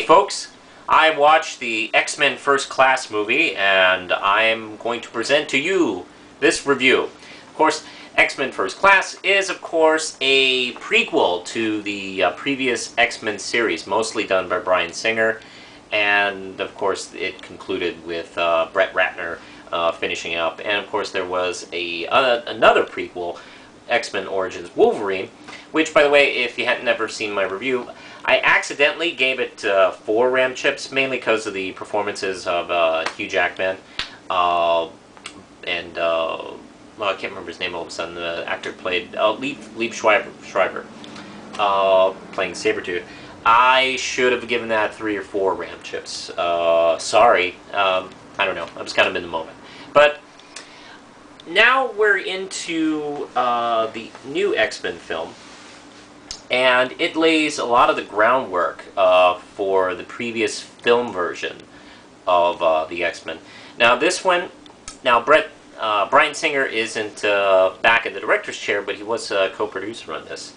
folks, I watched the X-Men First Class movie, and I'm going to present to you this review. Of course, X-Men First Class is, of course, a prequel to the previous X-Men series, mostly done by Bryan Singer, and, of course, it concluded with Brett Ratner finishing up, and, of course, there was another prequel, X-Men Origins Wolverine, which, by the way, if you hadn't never seen my review, I accidentally gave it 4 RAM chips, mainly because of the performances of Hugh Jackman and well, I can't remember his name all of a sudden. The actor played Liev Schreiber playing Sabretooth. I should have given that 3 or 4 RAM chips. Sorry. I don't know. I was kind of in the moment. But now we're into the new X-Men film. And it lays a lot of the groundwork for the previous film version of the X-Men. Now this one, Bryan Singer isn't back in the director's chair, but he was a co-producer on this.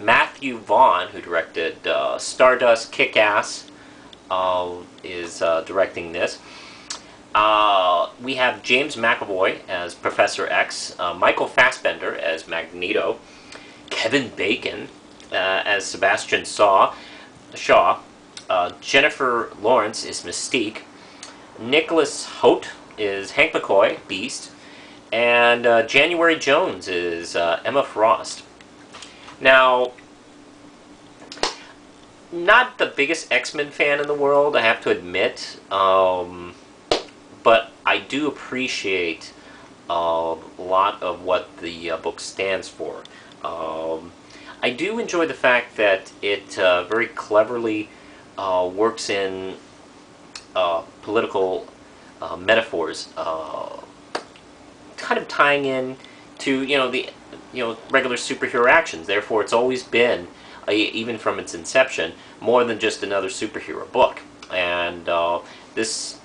Matthew Vaughn, who directed Stardust, Kick-Ass, is directing this. We have James McAvoy as Professor X, Michael Fassbender as Magneto, Kevin Bacon as Sebastian Shaw, Jennifer Lawrence is Mystique, Nicholas Hoult is Hank McCoy, Beast, and January Jones is Emma Frost. Now, not the biggest X-Men fan in the world, I have to admit, but I do appreciate a lot of what the book stands for. I do enjoy the fact that it very cleverly works in political metaphors, kind of tying in to the regular superhero actions. Therefore, it's always been, even from its inception, more than just another superhero book. And this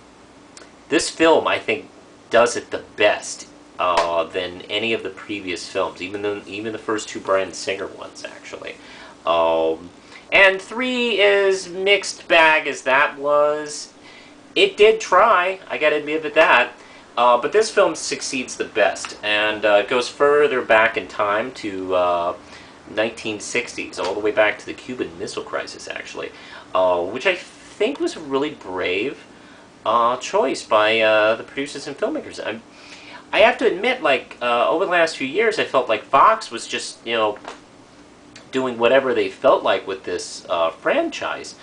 film, I think, does it the best. Than any of the previous films, even the first 2 Bryan Singer ones, actually. And 3 is mixed bag as that was. It did try, I gotta admit that, but this film succeeds the best, and goes further back in time to 1960s, all the way back to the Cuban Missile Crisis, actually, which I think was a really brave choice by the producers and filmmakers. I have to admit, over the last few years, I felt like Fox was just, doing whatever they felt like with this franchise.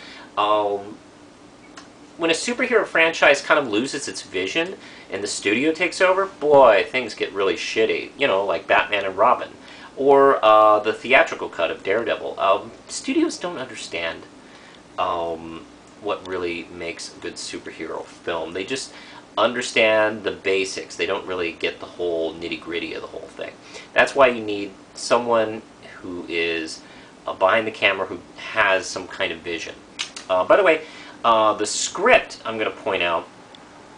When a superhero franchise kind of loses its vision and the studio takes over, boy, things get really shitty. Like Batman and Robin. Or the theatrical cut of Daredevil. Studios don't understand what really makes a good superhero film. They just understand the basics. They don't really get the whole nitty-gritty of the whole thing. That's why you need someone who is behind the camera, who has some kind of vision. By the way, the script, I'm going to point out,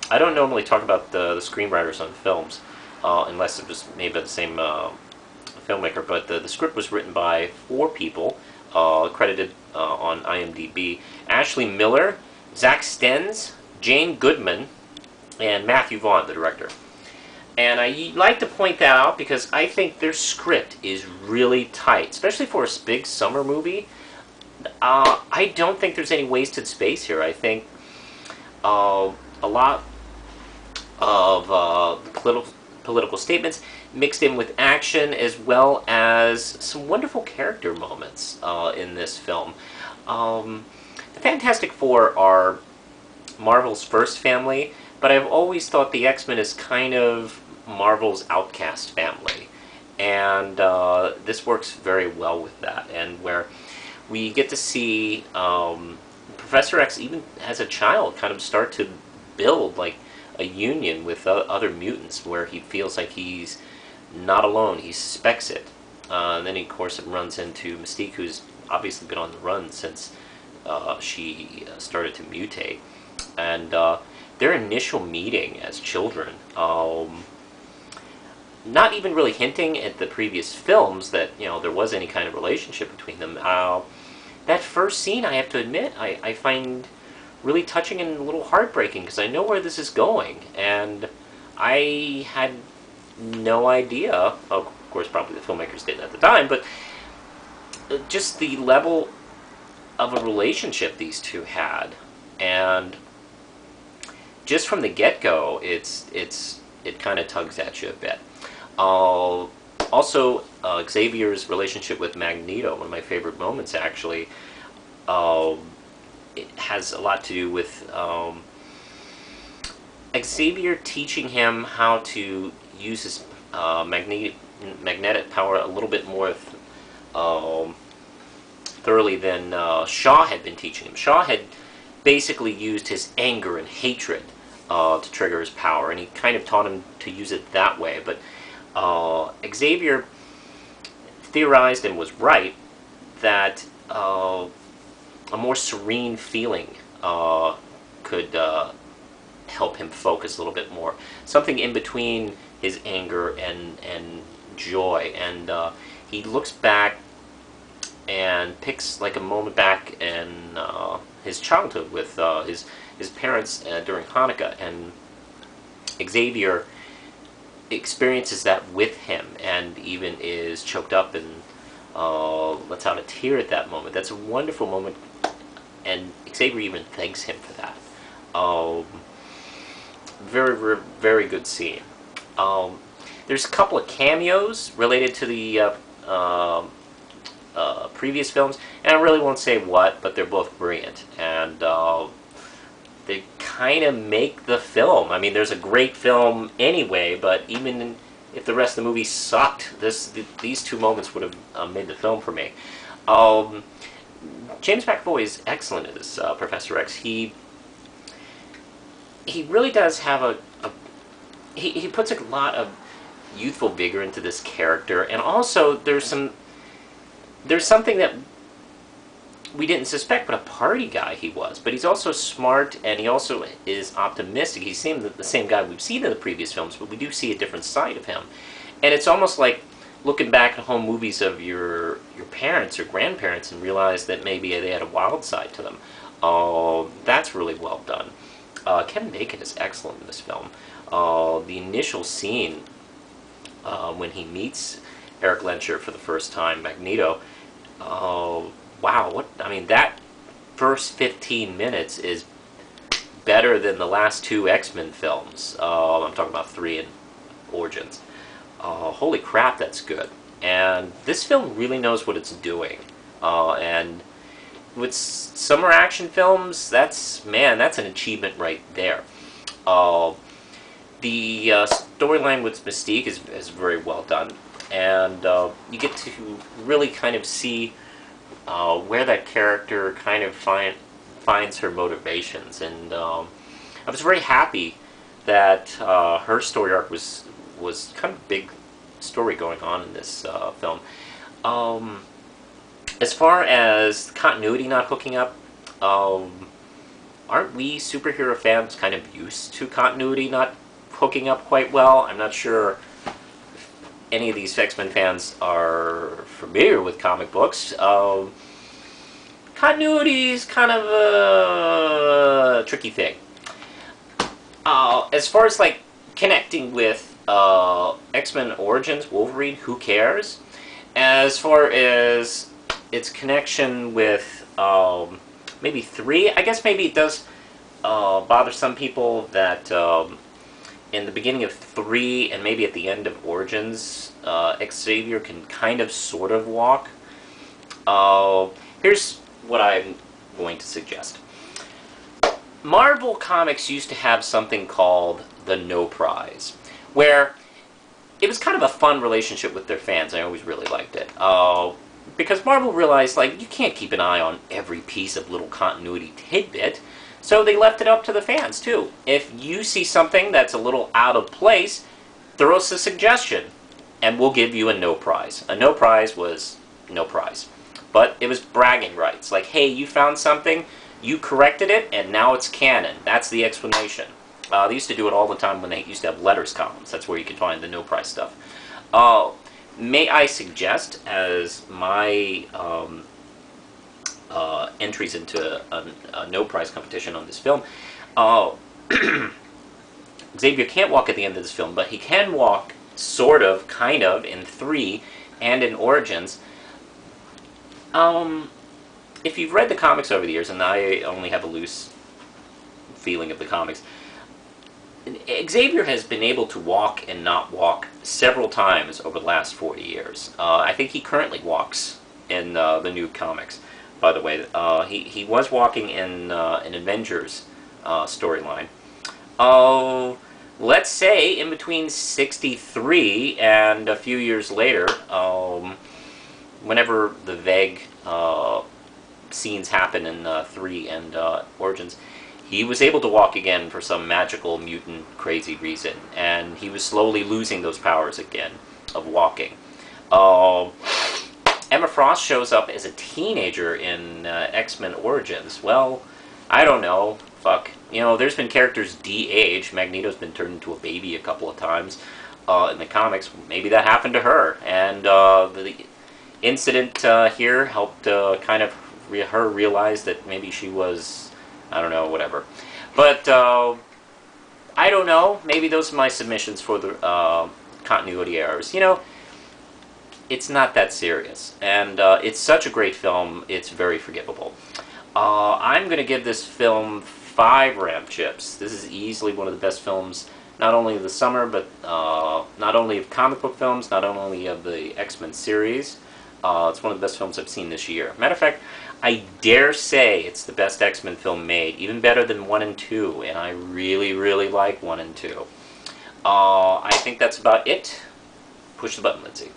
I don't normally talk about the screenwriters on films, unless it was made by the same filmmaker, but the script was written by 4 people, credited on IMDb. Ashley Miller, Zach Stens, Jane Goodman, and Matthew Vaughn, the director. And I like to point that out because I think their script is really tight, especially for a big summer movie. I don't think there's any wasted space here. I think a lot of political statements mixed in with action, as well as some wonderful character moments in this film. The Fantastic Four are Marvel's first family, but I've always thought the X-Men is kind of Marvel's outcast family. And this works very well with that. And where we get to see Professor X, even as a child, kind of start to build like a union with other mutants, where he feels like he's not alone. He suspects it. And then, of course, it runs into Mystique, who's obviously been on the run since she started to mutate. And their initial meeting as children, not even really hinting at the previous films that there was any kind of relationship between them. that first scene, I have to admit, I find really touching and a little heartbreaking because I know where this is going, and I had no idea. Of course, probably the filmmakers didn't at the time, but just the level of a relationship these two had, and just from the get-go, it kind of tugs at you a bit. Also, Xavier's relationship with Magneto, one of my favorite moments, actually. It has a lot to do with Xavier teaching him how to use his magnetic power a little bit more thoroughly than Shaw had been teaching him. Shaw had basically used his anger and hatred to trigger his power, and he kind of taught him to use it that way. But Xavier theorized, and was right, that a more serene feeling could help him focus a little bit more. Something in between his anger and joy. And he looks back and picks like a moment back in his childhood with his parents during Hanukkah, and Xavier experiences that with him, and even is choked up and lets out a tear at that moment. That's a wonderful moment, and Xavier even thanks him for that. Very, very good scene. There's a couple of cameos related to the previous films, and I really won't say what, but they're both brilliant, and they kind of make the film. I mean, there's a great film anyway, but even if the rest of the movie sucked, these two moments would have made the film for me. James McAvoy is excellent as Professor X. He really does have he puts a lot of youthful vigor into this character, and also there's something that we didn't suspect, but a party guy he was. But he's also smart, and he also is optimistic. He's the same guy we've seen in the previous films, but we do see a different side of him. And it's almost like looking back at home movies of your parents or grandparents and realize that maybe they had a wild side to them. That's really well done. Kevin Bacon is excellent in this film. The initial scene when he meets Eric Lehnsherr for the first time, Magneto, wow, that first 15 minutes is better than the last two X-Men films. I'm talking about 3 and Origins. Holy crap, that's good. And this film really knows what it's doing. And with summer action films, that's an achievement right there. The storyline with Mystique is very well done. And you get to really kind of see where that character kind of finds her motivations, and I was very happy that her story arc was kind of a big story going on in this film. As far as continuity not hooking up, aren't we superhero fans kind of used to continuity not hooking up quite well? I'm not sure any of these X-Men fans are familiar with comic books. Continuity is kind of a tricky thing. As far as like connecting with X-Men Origins, Wolverine, who cares? As far as its connection with maybe 3, I guess maybe it does bother some people that in the beginning of 3 and maybe at the end of Origins, Xavier can kind of sort of walk. Here's what I'm going to suggest. Marvel Comics used to have something called the No Prize, where it was kind of a fun relationship with their fans. I always really liked it. Because Marvel realized, like, you can't keep an eye on every piece of little continuity tidbit, so they left it up to the fans, too. If you see something that's a little out of place, throw us a suggestion, and we'll give you a no prize. A no prize was no prize. But it was bragging rights. Like, hey, you found something, you corrected it, and now it's canon. That's the explanation. They used to do it all the time when they used to have letters columns. That's where you could find the no prize stuff. May I suggest, as my entries into a no prize competition on this film. Uh, Xavier can't walk at the end of this film, but he can walk sort of, kind of, in 3 and in Origins. If you've read the comics over the years, and I only have a loose feeling of the comics, Xavier has been able to walk and not walk several times over the last 40 years. I think he currently walks in the new comics, by the way. He was walking in an Avengers storyline. Let's say in between 63 and a few years later, whenever the vague scenes happen in 3 and Origins, he was able to walk again for some magical, mutant, crazy reason, and he was slowly losing those powers again of walking. Emma Frost shows up as a teenager in X-Men Origins. Well, I don't know. Fuck. You know, there's been characters de-age. Magneto's been turned into a baby a couple of times in the comics. Maybe that happened to her, and the incident here helped kind of her realize that maybe she was, I don't know, whatever. But I don't know. Maybe those are my submissions for the continuity errors. You know, it's not that serious, and it's such a great film. It's very forgivable. I'm going to give this film 5 Ram Chips. This is easily one of the best films, not only of the summer, but not only of comic book films, not only of the X-Men series. It's one of the best films I've seen this year. Matter of fact, I dare say it's the best X-Men film made, even better than 1 and 2, and I really, really like 1 and 2. I think that's about it. Push the button, Lindsay.